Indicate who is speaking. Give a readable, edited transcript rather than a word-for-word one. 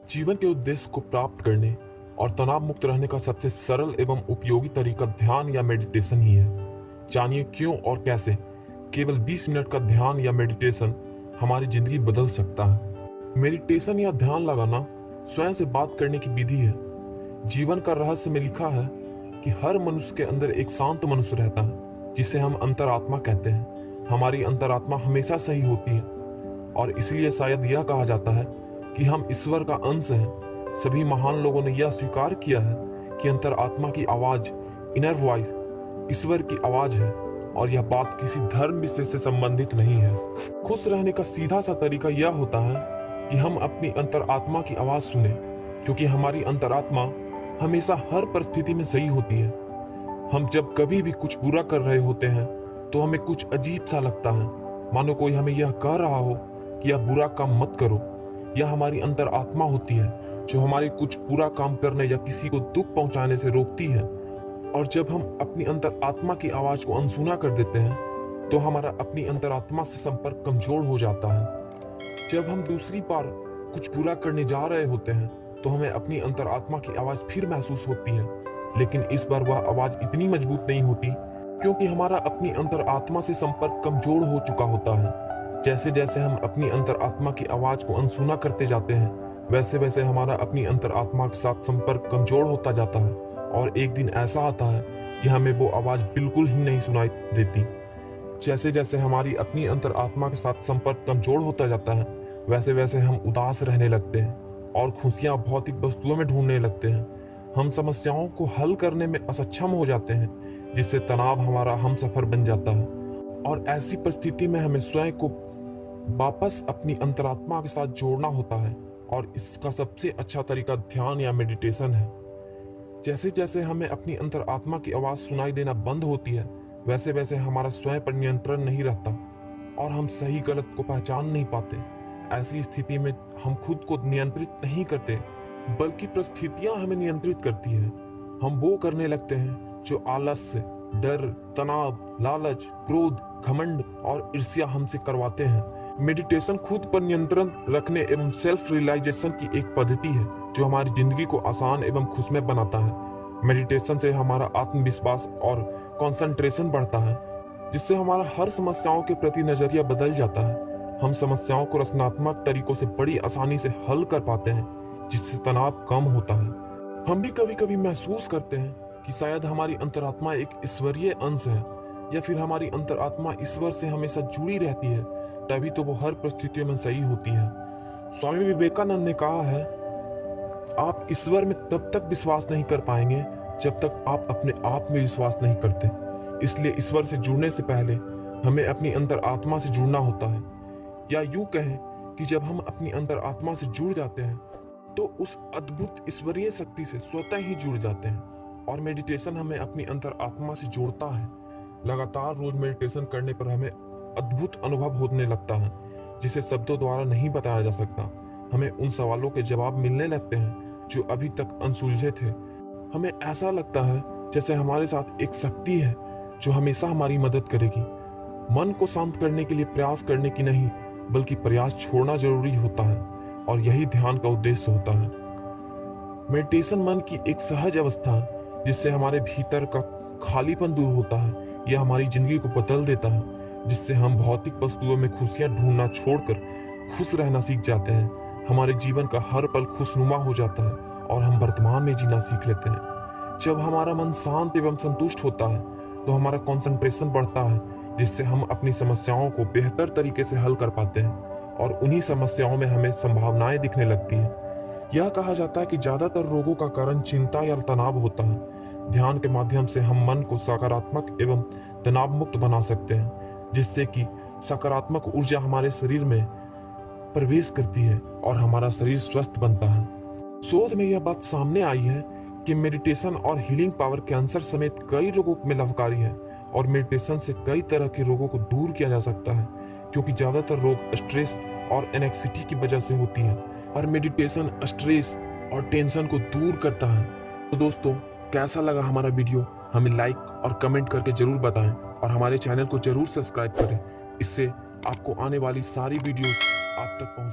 Speaker 1: जीवन के उद्देश्य को प्राप्त करने और तनाव मुक्त रहने का सबसे सरल एवं उपयोगी तरीका ध्यान या मेडिटेशन ही है। जानिए क्यों और कैसे केवल 20 मिनट का ध्यान या मेडिटेशन हमारी जिंदगी बदल सकता है। मेडिटेशन या ध्यान लगाना स्वयं से बात करने की विधि है। जीवन का रहस्य में लिखा है कि हर मनुष्य के अंदर एक शांत मनुष्य रहता है जिसे हम अंतरात्मा कहते हैं। हमारी अंतरात्मा हमेशा सही होती है और इसलिए शायद यह कहा जाता है कि हम ईश्वर का अंश हैं। सभी महान लोगों ने यह स्वीकार किया है कि अंतरात्मा की आवाज, इनर वॉइस, ईश्वर की आवाज है और यह बात किसी धर्म विशेष से संबंधित नहीं है। खुश रहने का सीधा सा तरीका यह होता है कि हम अपनी अंतरात्मा की आवाज सुने, क्योंकि हमारी अंतरात्मा हमेशा हर परिस्थिति में सही होती है। हम जब कभी भी कुछ बुरा कर रहे होते हैं तो हमें कुछ अजीब सा लगता है, मानो कोई हमें यह कह रहा हो कि यह बुरा काम मत करो। यह हमारी अंतरात्मा होती है जो हमारे कुछ बुरा काम करने या किसी को दुख पहुंचाने से रोकती है। और जब हम अपनी अंतरात्मा की आवाज को अनसुना कर देते हैं तो हमारा अपनी अंतरात्मा से संपर्क कमजोर हो जाता है। जब हम दूसरी बार कुछ बुरा करने जा रहे होते हैं तो हमें अपनी अंतरात्मा की आवाज फिर महसूस होती है, लेकिन इस बार वह आवाज इतनी मजबूत नहीं होती, क्योंकि हमारा अपनी अंतरात्मा से संपर्क कमजोर हो चुका होता है। जैसे जैसे हम अपनी अंतरात्मा की आवाज को अनसुना करते जाते हैं, वैसे वैसे हमारा अपनी अंतरात्मा के साथ संपर्क कमजोर होता जाता है और एक दिन ऐसा आता है कि हमें वो आवाज बिल्कुल ही नहीं सुनाई देती। जैसे जैसे हमारी अपनी अंतरात्मा के साथ संपर्क कमजोर होता जाता है, वैसे वैसे हम उदास रहने लगते हैं और खुशियां भौतिक वस्तुओं में ढूंढने लगते हैं। हम समस्याओं को हल करने में असक्षम हो जाते हैं, जिससे तनाव हमारा हमसफर बन जाता है। और ऐसी परिस्थिति में हमें स्वयं को वापस अपनी अंतरात्मा के साथ जोड़ना होता है, और इसका सबसे अच्छा तरीका ध्यान या मेडिटेशन है। जैसे जैसे हमें अपनी अंतरात्मा की आवाज सुनाई देना बंद होती है, वैसे वैसे हमारा स्वयं पर नियंत्रण नहीं रहता और हम सही गलत को पहचान नहीं पाते। ऐसी स्थिति में हम खुद को नियंत्रित नहीं करते, बल्कि परिस्थितियां हमें नियंत्रित करती है। हम वो करने लगते हैं जो आलस्य, डर, तनाव, लालच, क्रोध, घमंड और ईर्ष्या हमसे करवाते हैं। मेडिटेशन खुद पर नियंत्रण रखने एवं सेल्फ रियलाइजेशन की एक पद्धति है जो हमारी जिंदगी को आसान एवं खुशमय बनाता है। मेडिटेशन से हमारा आत्मविश्वास और कंसंट्रेशन बढ़ता है, जिससे हमारा हर समस्याओं के प्रति नजरिया बदल जाता है। हम समस्याओं को रचनात्मक तरीकों से बड़ी आसानी से हल कर पाते हैं, जिससे तनाव कम होता है। हम भी कभी कभी महसूस करते हैं कि शायद हमारी अंतरात्मा एक ईश्वरीय अंश है, या फिर हमारी अंतरात्मा ईश्वर से हमेशा जुड़ी रहती है, तभी तो वो हर परिस्थितियों में सही होती है। स्वामी विवेकानंद ने कहा है, आप ईश्वर में तब तक विश्वास नहीं कर पाएंगे जब तक आप अपने आप में विश्वास नहीं करते। इसलिए ईश्वर से जुड़ने से पहले हमें अपनी अंतरात्मा से जुड़ना होता है, या यूं कहें कि जब हम अपनी अंतरात्मा से जुड़ जाते हैं तो उस अद्भुत ईश्वरीय शक्ति से स्वतः ही जुड़ जाते हैं। और मेडिटेशन हमें अपनी अंतरात्मा से जोड़ता है। लगातार रोज मेडिटेशन करने पर हमें अद्भुत अनुभव होने लगता है, जिसे शब्दों द्वारा नहीं बताया जा सकता। हमें उन सवालों के जवाब मिलने लगते हैं जो अभी तक अनसुलझे थे। हमें ऐसा लगता है जैसे हमारे साथ एक शक्ति है जो हमेशा हमारी मदद करेगी। मन को शांत करने के लिए प्रयास करने की नहीं, बल्कि प्रयास छोड़ना जरूरी होता है, और यही ध्यान का उद्देश्य होता है। मेडिटेशन मन की एक सहज अवस्था है जिससे हमारे भीतर का खालीपन दूर होता है। यह हमारी जिंदगी को बदल देता है, जिससे हम भौतिक वस्तुओं में खुशियां ढूंढना छोड़कर खुश रहना सीख जाते हैं। हमारे जीवन का हर पल खुशनुमा हो जाता है और हम वर्तमान में जीना सीख लेते हैं। जब हमारा मन शांत एवं संतुष्ट होता है तो हमारा कंसंट्रेशन बढ़ता है, जिससे हम अपनी समस्याओं को बेहतर तरीके से हल कर पाते हैं, और उन्हीं समस्याओं में हमें संभावनाएं दिखने लगती हैं। यह कहा जाता है कि ज्यादातर रोगों का कारण चिंता या तनाव होता है। ध्यान के माध्यम से हम मन को सकारात्मक एवं तनाव मुक्त बना सकते हैं, जिससे कि सकारात्मक ऊर्जा हमारे शरीर में प्रवेश करती है और हमारा शरीर स्वस्थ बनता है। शोध में यह बात सामने आई है कि मेडिटेशन और हीलिंग पावर कैंसर समेत कई रोगों में लाभकारी है, और मेडिटेशन से कई तरह के रोगों को दूर किया जा सकता है, क्योंकि ज्यादातर रोग स्ट्रेस और एनेक्सिटी की वजह से होती है, और मेडिटेशन स्ट्रेस और टेंशन को दूर करता है। तो दोस्तों, कैसा लगा हमारा वीडियो हमें लाइक और कमेंट करके जरूर बताएं, और हमारे चैनल को जरूर सब्सक्राइब करें। इससे आपको आने वाली सारी वीडियोस आप तक पहुंच